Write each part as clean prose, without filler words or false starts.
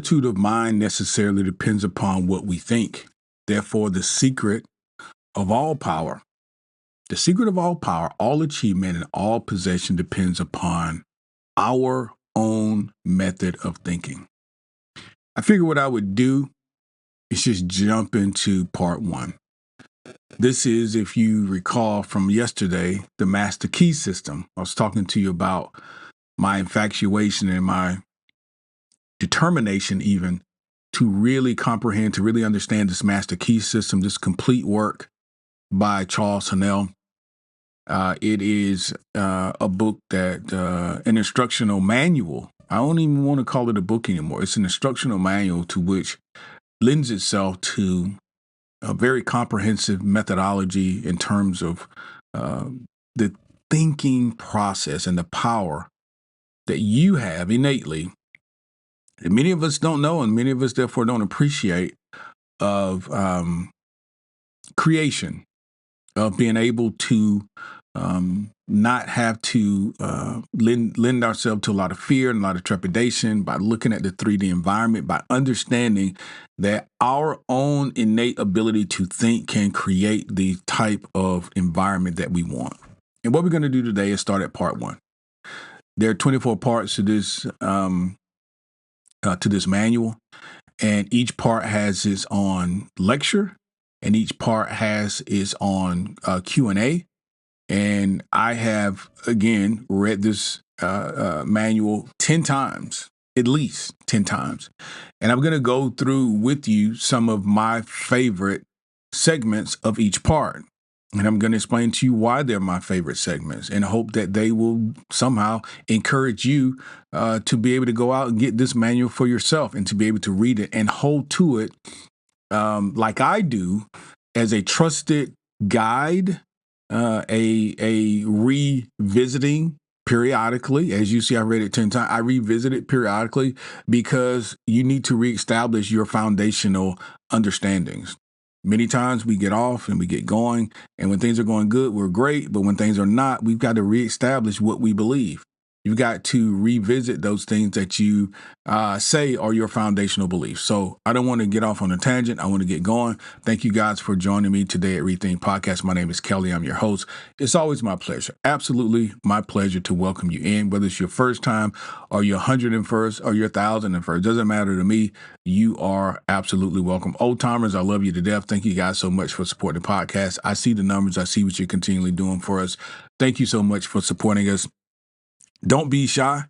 attitude of mind necessarily depends upon what we think. Therefore, the secret of all power, all achievement, and all possession depends upon our own method of thinking. I figured what I would do is just jump into part one. This is, if you recall from yesterday, the master key system. I was talking to you about my infatuation and my determination even to really comprehend, to really understand this master key system, this complete work by Charles Haanel. It is a book that, an instructional manual. I don't even want to call it a book anymore. It's an instructional manual to which lends itself to a very comprehensive methodology in terms of the thinking process and the power that you have innately, that many of us don't know and many of us therefore don't appreciate, of creation, of being able to not have to lend ourselves to a lot of fear and a lot of trepidation by looking at the 3D environment, by understanding that our own innate ability to think can create the type of environment that we want. And what we're going to do today is start at part one. There are 24 parts to this manual, and each part has its own lecture, and each part has its own Q&A. And I have, again, read this manual 10 times, at least 10 times. And I'm going to go through with you some of my favorite segments of each part. And I'm going to explain to you why they're my favorite segments, and hope that they will somehow encourage you to be able to go out and get this manual for yourself and to be able to read it and hold to it like I do as a trusted guide, a revisiting periodically. As you see, I read it 10 times. I revisit it periodically because you need to reestablish your foundational understandings. Many times we get off and we get going, and when things are going good, we're great. But when things are not, we've got to reestablish what we believe. You've got to revisit those things that you say are your foundational beliefs. So I don't want to get off on a tangent. I want to get going. Thank you guys for joining me today at ReThink Podcast. My name is Kelly. I'm your host. It's always my pleasure, absolutely my pleasure, to welcome you in, whether it's your first time or your 101st or your 1001st. Doesn't matter to me. You are absolutely welcome. Old timers, I love you to death. Thank you guys so much for supporting the podcast. I see the numbers. I see what you're continually doing for us. Thank you so much for supporting us. Don't be shy.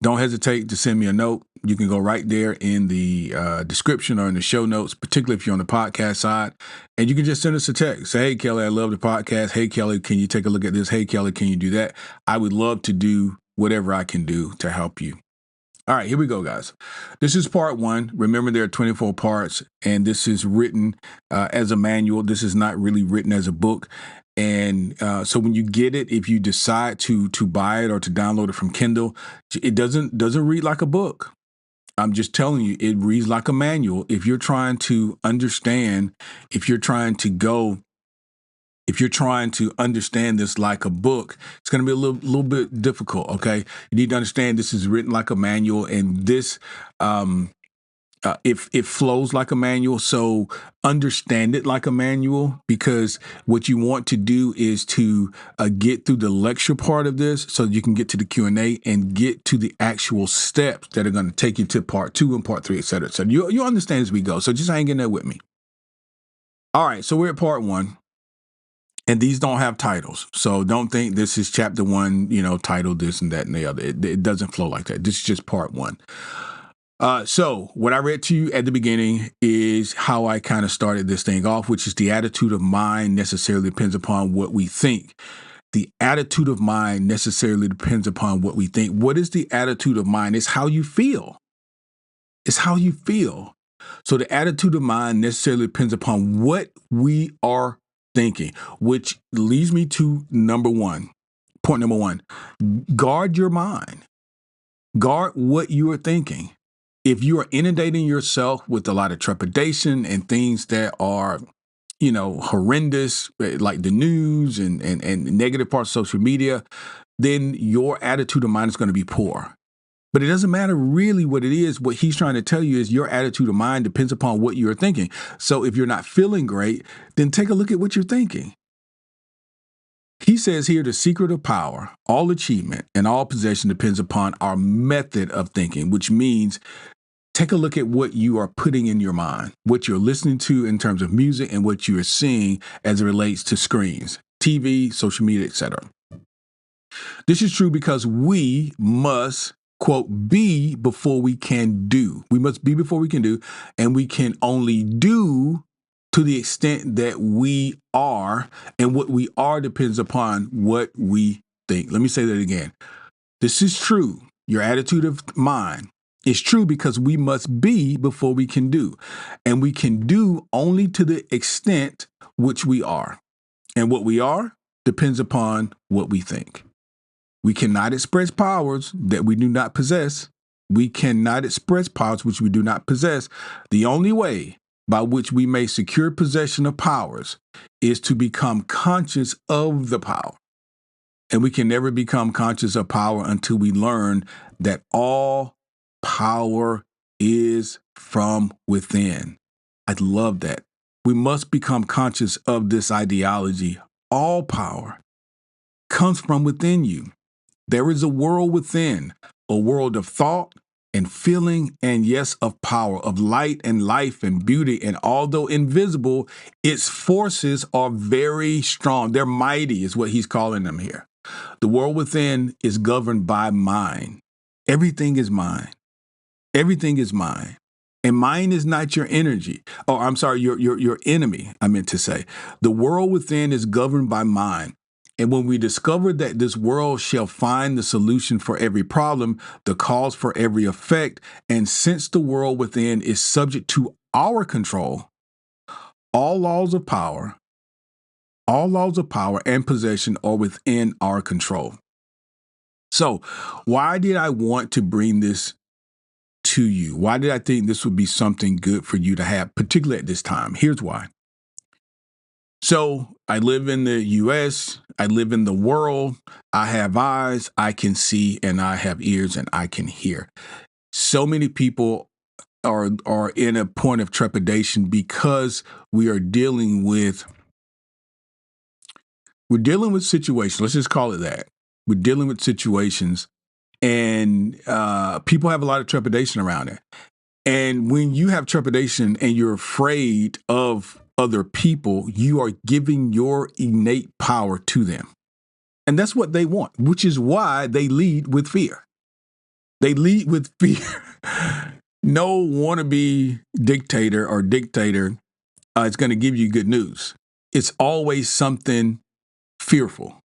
Don't hesitate to send me a note. You can go right there in the description or in the show notes, particularly if you're on the podcast side. And you can just send us a text. Say, hey, Kelly, I love the podcast. Hey, Kelly, can you take a look at this? Hey, Kelly, can you do that? I would love to do whatever I can do to help you. All right, here we go, guys. This is part one. Remember, there are 24 parts, and this is written as a manual. This is not really written as a book. And so when you get it, if you decide to buy it or to download it from Kindle, it doesn't understand like a book. I'm just telling you, it reads like a manual. If you're trying to understand, if you're trying to understand this like a book, it's going to be a little bit difficult. Okay, you need to understand this is written like a manual, and this it flows like a manual. So understand it like a manual, because what you want to do is to get through the lecture part of this so you can get to the Q&A and get to the actual steps that are going to take you to part 2 and part 3, et cetera, et cetera. You'll understand as we go. So just hang in there with me. All right. So we're at part 1. And these don't have titles. So don't think this is chapter 1, title this and that and the other. It doesn't flow like that. This is just part 1. So what I read to you at the beginning is how I kind of started this thing off, which is the attitude of mind necessarily depends upon what we think. The attitude of mind necessarily depends upon what we think. What is the attitude of mind? It's how you feel. It's how you feel. So the attitude of mind necessarily depends upon what we are thinking, which leads me to point number one. Guard your mind. Guard what you are thinking. If you are inundating yourself with a lot of trepidation and things that are, horrendous, like the news and negative parts of social media, then your attitude of mind is going to be poor. But it doesn't matter really what it is. What he's trying to tell you is your attitude of mind depends upon what you're thinking. So if you're not feeling great, then take a look at what you're thinking. He says here, the secret of power, all achievement, and all possession depends upon our method of thinking, which means take a look at what you are putting in your mind, what you're listening to in terms of music, and what you are seeing as it relates to screens, TV, social media, etc. This is true because we must, quote, be before we can do. We must be before we can do, and we can only do to the extent that we are, and what we are depends upon what we think. Let me say that again. This is true. Your attitude of mind is true because we must be before we can do, and we can do only to the extent which we are. And what we are depends upon what we think. We cannot express powers that we do not possess. We cannot express powers which we do not possess. The only way by which we may secure possession of powers is to become conscious of the power. And we can never become conscious of power until we learn that all power is from within. I love that. We must become conscious of this ideology. All power comes from within you. There is a world within, a world of thought and feeling, and yes, of power, of light and life and beauty. And although invisible, its forces are very strong. They're mighty is what he's calling them here. The world within is governed by mind. Everything is mine. Everything is mine. And mine is not your energy. Oh, I'm sorry, your enemy, I meant to say. The world within is governed by mind. And when we discover that this world shall find the solution for every problem, the cause for every effect, and since the world within is subject to our control, all laws of power and possession are within our control. So why did I want to bring this to you? Why did I think this would be something good for you to have, particularly at this time? Here's why. So I live in the U.S., I live in the world, I have eyes, I can see, and I have ears, and I can hear. So many people are in a point of trepidation because we are dealing with situations. Let's just call it that. We're dealing with situations, and people have a lot of trepidation around it. And when you have trepidation and you're afraid of other people, you are giving your innate power to them. And that's what they want, which is why they lead with fear. They lead with fear. No wannabe dictator is going to give you good news. It's always something fearful.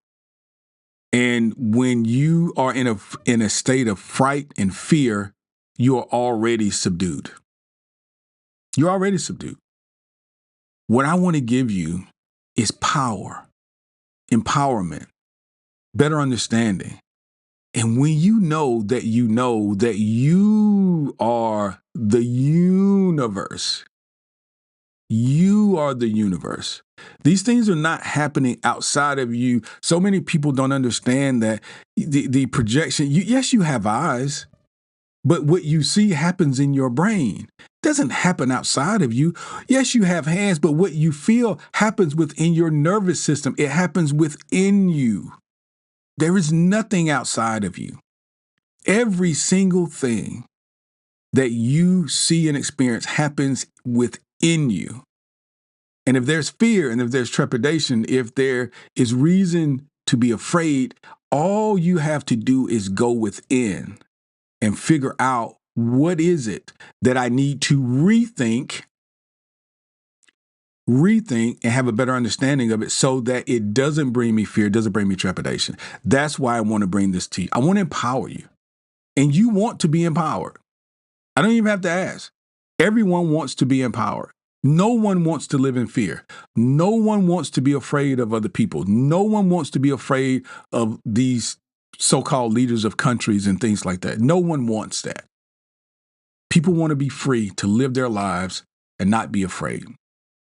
And when you are in a state of fright and fear, you are already subdued. You're already subdued. What I want to give you is power, empowerment, better understanding. And when you know that you are the universe, you are the universe. These things are not happening outside of you. So many people don't understand that the projection, yes, you have eyes, but what you see happens in your brain. It doesn't happen outside of you. Yes, you have hands, but what you feel happens within your nervous system. It happens within you. There is nothing outside of you. Every single thing that you see and experience happens within you. And if there's fear and if there's trepidation, if there is reason to be afraid, all you have to do is go within and figure out what is it that I need to rethink and have a better understanding of it so that it doesn't bring me fear, doesn't bring me trepidation. That's why I want to bring this to you. I want to empower you. And you want to be empowered. I don't even have to ask. Everyone wants to be empowered. No one wants to live in fear. No one wants to be afraid of other people. No one wants to be afraid of these so-called leaders of countries and things like that. No one wants that. People want to be free to live their lives and not be afraid.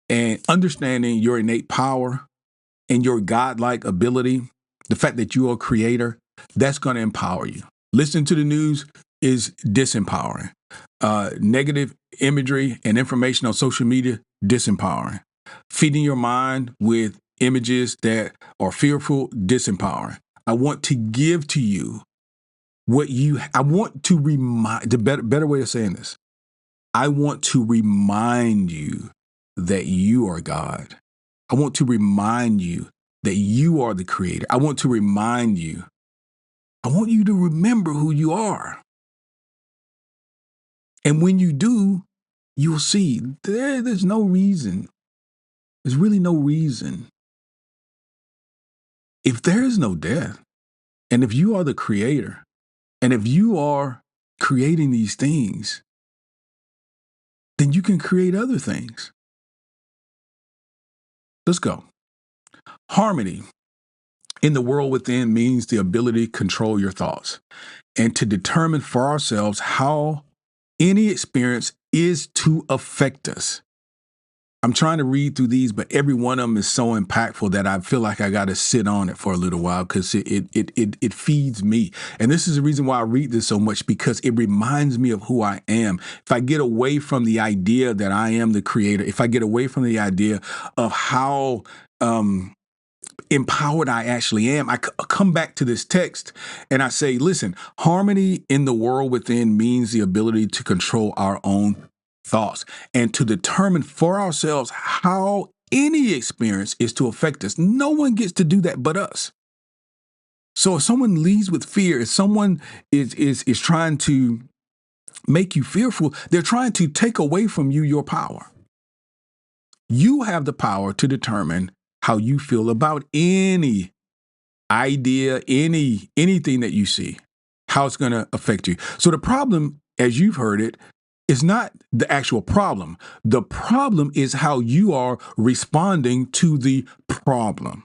And understanding your innate power and your godlike ability, the fact that you are a creator, that's going to empower you. Listen to the news, is disempowering. Negative imagery and information on social media, disempowering. Feeding your mind with images that are fearful, disempowering. I want to give to you I want to remind, the better way of saying this, I want to remind you that you are God. I want to remind you that you are the creator. I want you to remember who you are. And when you do, you'll see there's no reason. There's really no reason. If there is no death, and if you are the creator, and if you are creating these things, then you can create other things. Let's go. Harmony in the world within means the ability to control your thoughts and to determine for ourselves how any experience is to affect us. I'm trying to read through these, but every one of them is so impactful that I feel like I got to sit on it for a little while because it feeds me. And this is the reason why I read this so much, because it reminds me of who I am. If I get away from the idea that I am the creator, if I get away from the idea of how empowered I actually am, I come back to this text and I say, listen, harmony in the world within means the ability to control our own thoughts and to determine for ourselves how any experience is to affect us. No one gets to do that but us. So if someone leads with fear, if someone is trying to make you fearful, they're trying to take away from you your power. You have the power to determine how you feel about any idea, anything that you see, how it's going to affect you. So the problem, as you've heard it, is not the actual problem. The problem is how you are responding to the problem.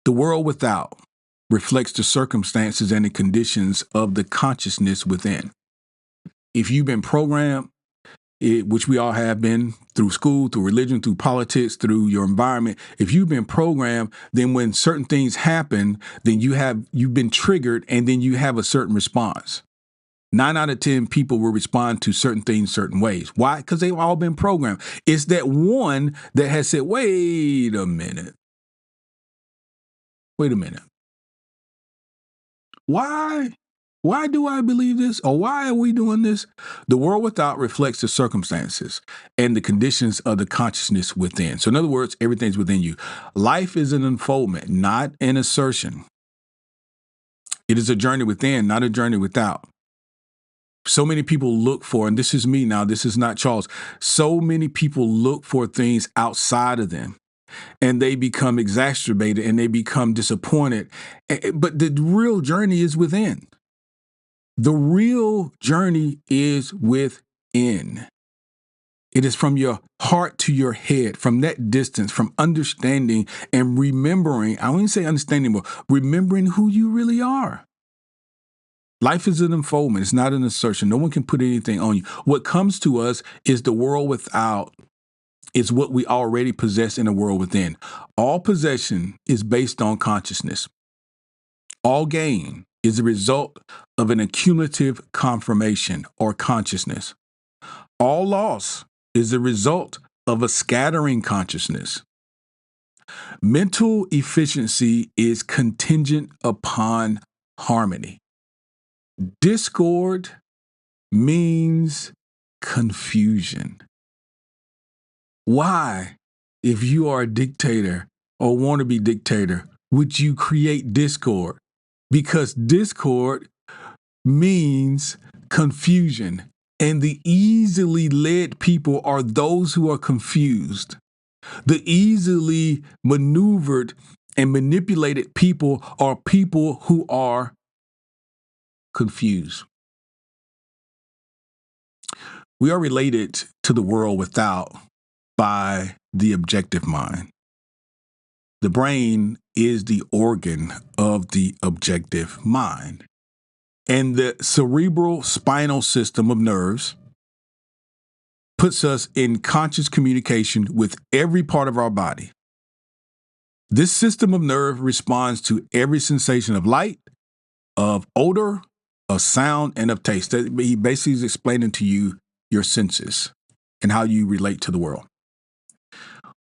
The world without reflects the circumstances and the conditions of the consciousness within. If you've been programmed, which we all have been through school, through religion, through politics, through your environment. If you've been programmed, then when certain things happen, then you've been triggered and then you have a certain response. 9 out of 10 people will respond to certain things certain ways. Why? Because they've all been programmed. It's that one that has said, wait a minute. Why do I believe this? Or why are we doing this? The world without reflects the circumstances and the conditions of the consciousness within. So in other words, everything's within you. Life is an unfoldment, not an assertion. It is a journey within, not a journey without. So many people look for, and this is me now, this is not Charles. So many people look for things outside of them. And they become exacerbated and they become disappointed. But the real journey is within. The real journey is within. It is from your heart to your head, from that distance, from understanding and remembering. I wouldn't say understanding, but remembering who you really are. Life is an unfoldment. It's not an assertion. No one can put anything on you. What comes to us is the world without. Is what we already possess in the world within. All possession is based on consciousness. All gain is a result of an accumulative confirmation or consciousness. All loss is a result of a scattering consciousness. Mental efficiency is contingent upon harmony. Discord means confusion. Why, if you are a dictator or want to be dictator, would you create discord? Because discord means confusion. And the easily led people are those who are confused. The easily maneuvered and manipulated people are people who are confused. We are related to the world without by the objective mind. The brain is the organ of the objective mind. And the cerebral spinal system of nerves puts us in conscious communication with every part of our body. This system of nerve responds to every sensation of light, of odor, of sound and of taste. He basically is explaining to you your senses and how you relate to the world.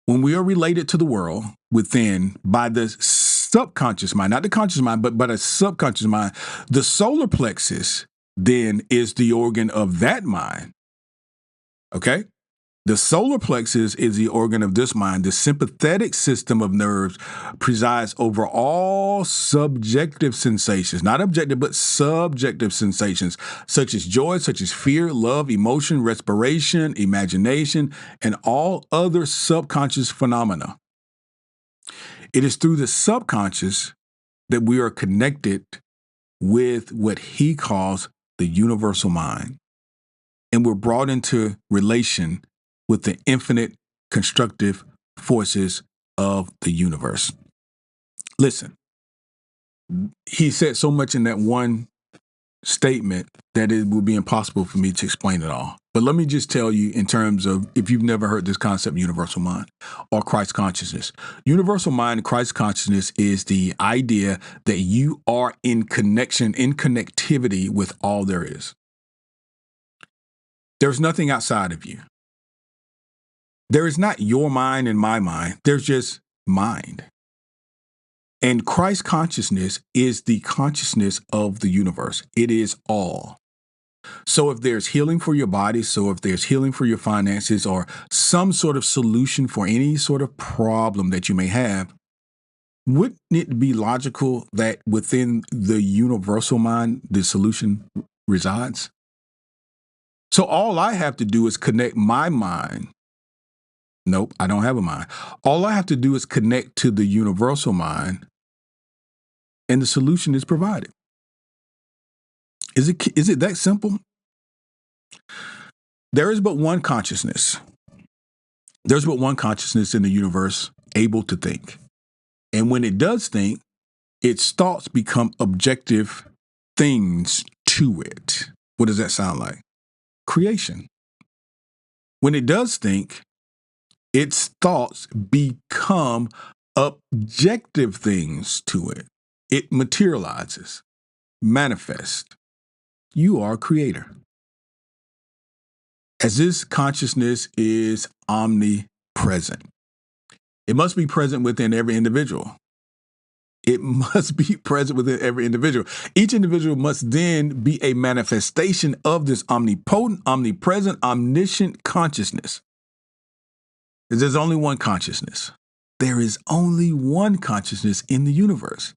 When we are related to the world within by the subconscious mind, not the conscious mind, but a subconscious mind, the solar plexus then is the organ of that mind. Okay? The solar plexus is the organ of this mind. The sympathetic system of nerves presides over all subjective sensations, not objective, but subjective sensations, such as joy, such as fear, love, emotion, respiration, imagination, and all other subconscious phenomena. It is through the subconscious that we are connected with what he calls the universal mind. And we're brought into relation with the infinite constructive forces of the universe. Listen, he said so much in that one statement that it would be impossible for me to explain it all. But let me just tell you in terms of, if you've never heard this concept, universal mind or Christ consciousness. Universal mind, Christ consciousness is the idea that you are in connection, in connectivity with all there is. There's nothing outside of you. There is not your mind and my mind. There's just mind. And Christ consciousness is the consciousness of the universe. It is all. So if there's healing for your body, so if there's healing for your finances, or some sort of solution for any sort of problem that you may have, wouldn't it be logical that within the universal mind, the solution resides? So all I have to do is connect my mind. Nope, I don't have a mind. All I have to do is connect to the universal mind, and the solution is provided. Is it that simple? There is but one consciousness. There's but one consciousness in the universe able to think. And when it does think, its thoughts become objective things to it. What does that sound like? Creation. When it does think, its thoughts become objective things to it. It materializes, manifests. You are a creator. As this consciousness is omnipresent, it must be present within every individual. It must be present within every individual. Each individual must then be a manifestation of this omnipotent, omnipresent, omniscient consciousness. There's only one consciousness. There is only one consciousness in the universe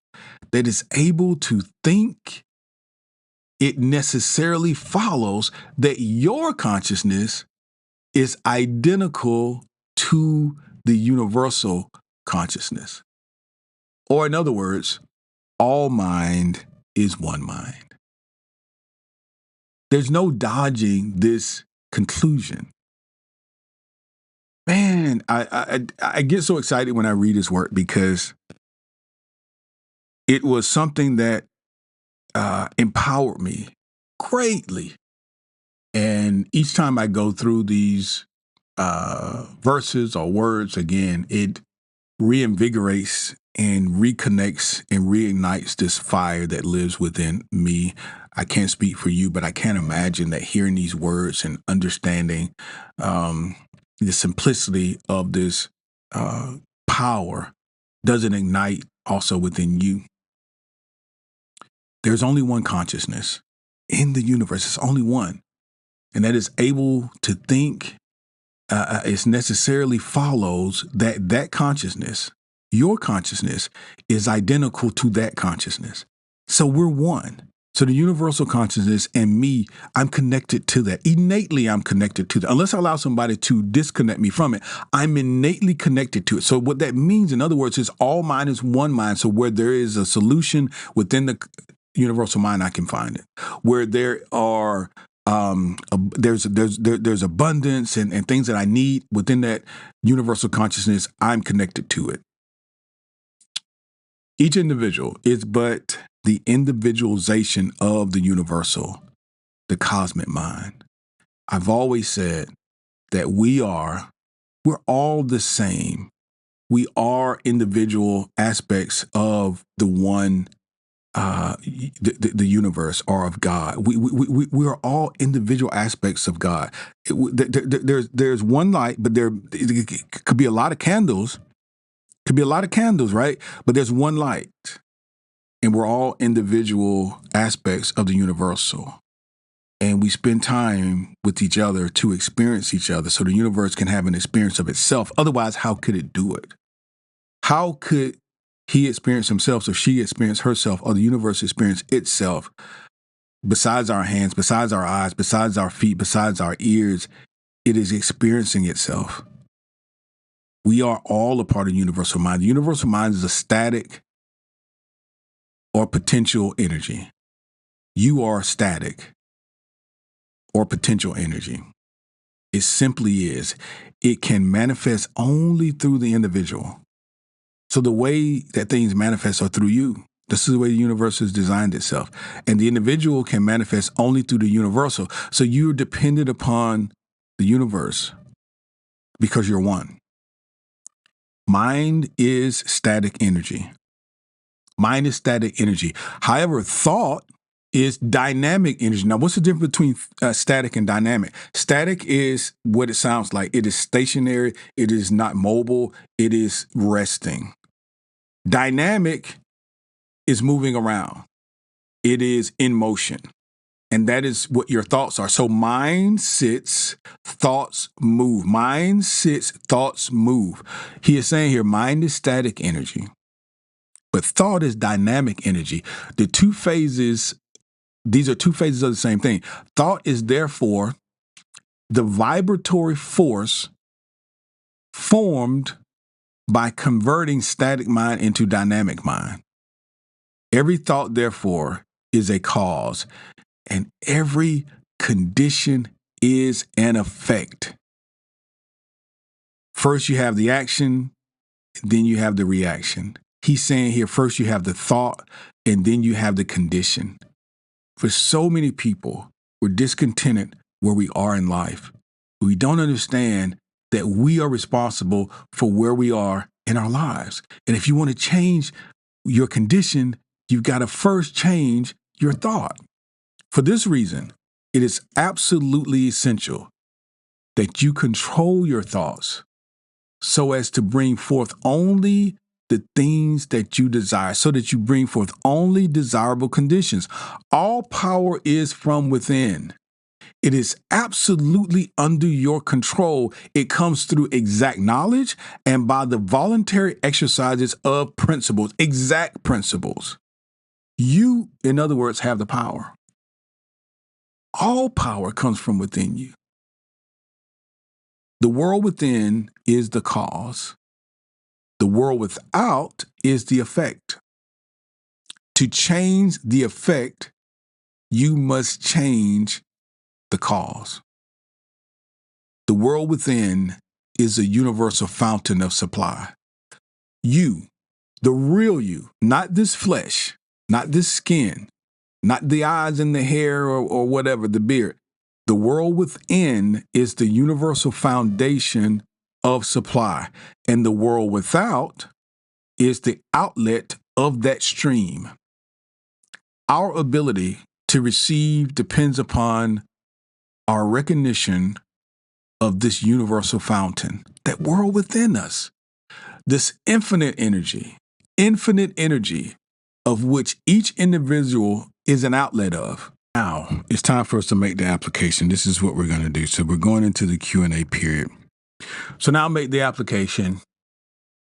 that is able to think. It necessarily follows that your consciousness is identical to the universal consciousness. Or in other words, all mind is one mind. There's no dodging this conclusion. Man, I get so excited when I read his work because it was something that empowered me greatly. And each time I go through these verses or words again, it reinvigorates and reconnects and reignites this fire that lives within me. I can't speak for you, but I can't imagine that hearing these words and understanding the simplicity of this power doesn't ignite also within you. There's only one consciousness in the universe. It's only one. And that is able to think. It necessarily follows that that consciousness, your consciousness, is identical to that consciousness. So we're one. So the universal consciousness and me, I'm connected to that. Innately, I'm connected to that. Unless I allow somebody to disconnect me from it, I'm innately connected to it. So what that means, in other words, is all mind is one mind. So where there is a solution within the universal mind, I can find it. Where there are there's abundance and things that I need within that universal consciousness, I'm connected to it. Each individual is but the individualization of the universal, the cosmic mind. I've always said that we're all the same. We are individual aspects of the one the universe or of God. We are all individual aspects of God. There's one light, but it could be a lot of candles. Could be a lot of candles, right? But there's one light, and we're all individual aspects of the universal. And we spend time with each other to experience each other so the universe can have an experience of itself. Otherwise, how could it do it? How could he experience himself or she experience herself or the universe experience itself besides our hands, besides our eyes, besides our feet, besides our ears? It is experiencing itself. We are all a part of the universal mind. The universal mind is a static or potential energy. You are static or potential energy. It simply is. It can manifest only through the individual. So the way that things manifest are through you. This is the way the universe has designed itself. And the individual can manifest only through the universal. So you're dependent upon the universe because you're one. Mind is static energy. Mind is static energy. However, thought is dynamic energy. Now, what's the difference between static and dynamic? Static is what it sounds like. It is stationary. It is not mobile. It is resting. Dynamic is moving around. It is in motion. And that is what your thoughts are. So mind sits, thoughts move. Mind sits, thoughts move. He is saying here, mind is static energy, but thought is dynamic energy. The two phases, these are two phases of the same thing. Thought is therefore the vibratory force formed by converting static mind into dynamic mind. Every thought, therefore, is a cause, and every condition is an effect. First, you have the action, then you have the reaction. He's saying here, first you have the thought, and then you have the condition. For so many people, we're discontented where we are in life. We don't understand that we are responsible for where we are in our lives. And if you want to change your condition, you've got to first change your thought. For this reason, it is absolutely essential that you control your thoughts so as to bring forth only the things that you desire, so that you bring forth only desirable conditions. All power is from within. It is absolutely under your control. It comes through exact knowledge and by the voluntary exercises of principles, exact principles. You, in other words, have the power. All power comes from within you. The world within is the cause. The world without is the effect. To change the effect, you must change the cause. The world within is a universal fountain of supply. You, the real you, not this flesh, not this skin, not the eyes and the hair or whatever, the beard. The world within is the universal foundation of supply, and the world without is the outlet of that stream. Our ability to receive depends upon our recognition of this universal fountain, that world within us, this infinite energy of which each individual is an outlet of. Now, it's time for us to make the application. This is what we're going to do. So we're going into the Q&A period. So now make the application.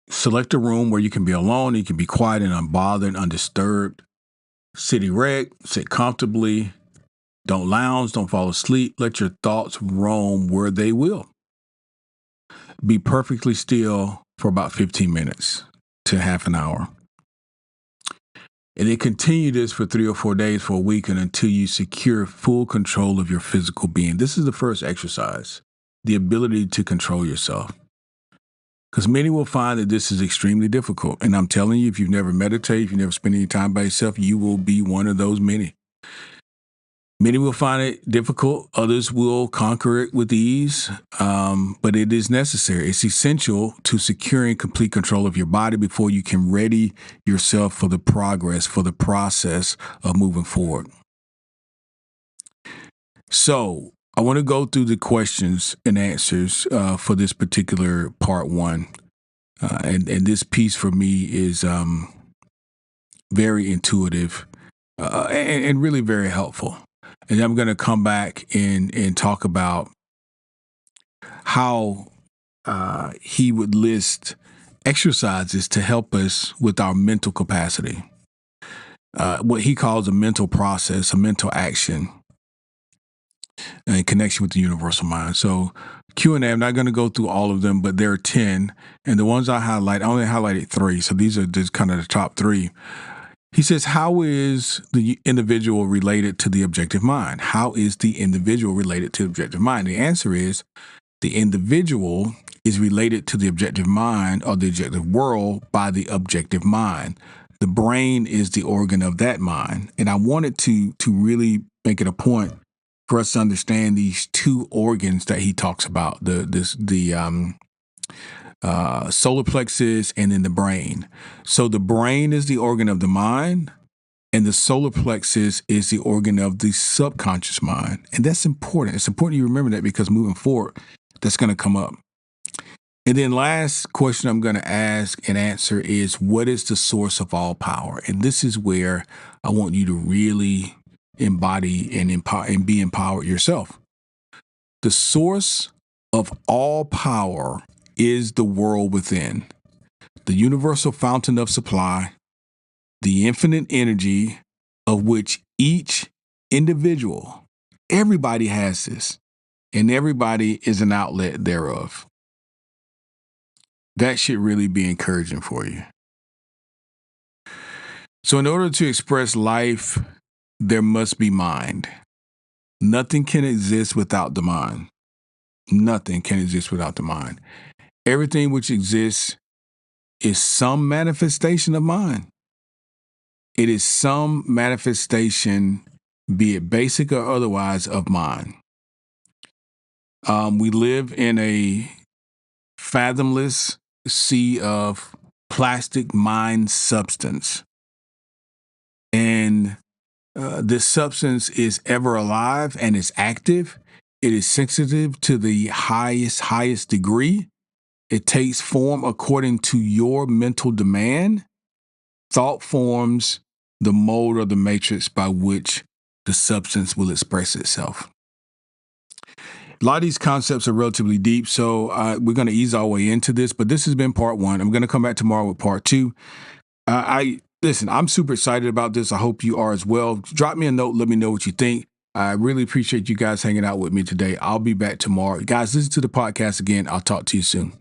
Select a room where you can be alone. You can be quiet and unbothered, undisturbed. Sit erect, sit comfortably. Don't lounge, don't fall asleep. Let your thoughts roam where they will. Be perfectly still for about 15 minutes to half an hour. And then continue this for 3 or 4 days, for a week, and until you secure full control of your physical being. This is the first exercise, the ability to control yourself. Because many will find that this is extremely difficult. And I'm telling you, if you've never meditated, if you've never spent any time by yourself, you will be one of those many. Many will find it difficult. Others will conquer it with ease, but it is necessary. It's essential to securing complete control of your body before you can ready yourself for the progress, for the process of moving forward. So I want to go through the questions and answers for this particular part one. And this piece for me is very intuitive and really very helpful. And I'm going to come back and talk about how he would list exercises to help us with our mental capacity, what he calls a mental process, a mental action in connection with the universal mind. So Q&A, I'm not going to go through all of them, but there are 10. And the ones I only highlighted 3. So these are just kind of the top 3. He says, how is the individual related to the objective mind? How is the individual related to the objective mind? The answer is the individual is related to the objective mind or the objective world by the objective mind. The brain is the organ of that mind. And I wanted to really make it a point for us to understand these 2 organs that he talks about, the solar plexus and then the brain. So the brain is the organ of the mind, and the solar plexus is the organ of the subconscious mind. And that's important. It's important you remember that because moving forward, that's going to come up. And then last question I'm going to ask and answer is, what is the source of all power? And this is where I want you to really embody and empower and be empowered yourself. The source of all power is the world within, the universal fountain of supply, the infinite energy of which each individual, everybody has this, and everybody is an outlet thereof. That should really be encouraging for you. So in order to express life, there must be mind. Nothing can exist without the mind. Nothing can exist without the mind. Everything which exists is some manifestation of mind. It is some manifestation, be it basic or otherwise, of mind. We live in a fathomless sea of plastic mind substance. And this substance is ever alive and is active. It is sensitive to the highest degree. It takes form according to your mental demand. Thought forms the mold or the matrix by which the substance will express itself. A lot of these concepts are relatively deep, so we're going to ease our way into this, but this has been part 1. I'm going to come back tomorrow with part 2. Listen, I'm super excited about this. I hope you are as well. Drop me a note. Let me know what you think. I really appreciate you guys hanging out with me today. I'll be back tomorrow. Guys, listen to the podcast again. I'll talk to you soon.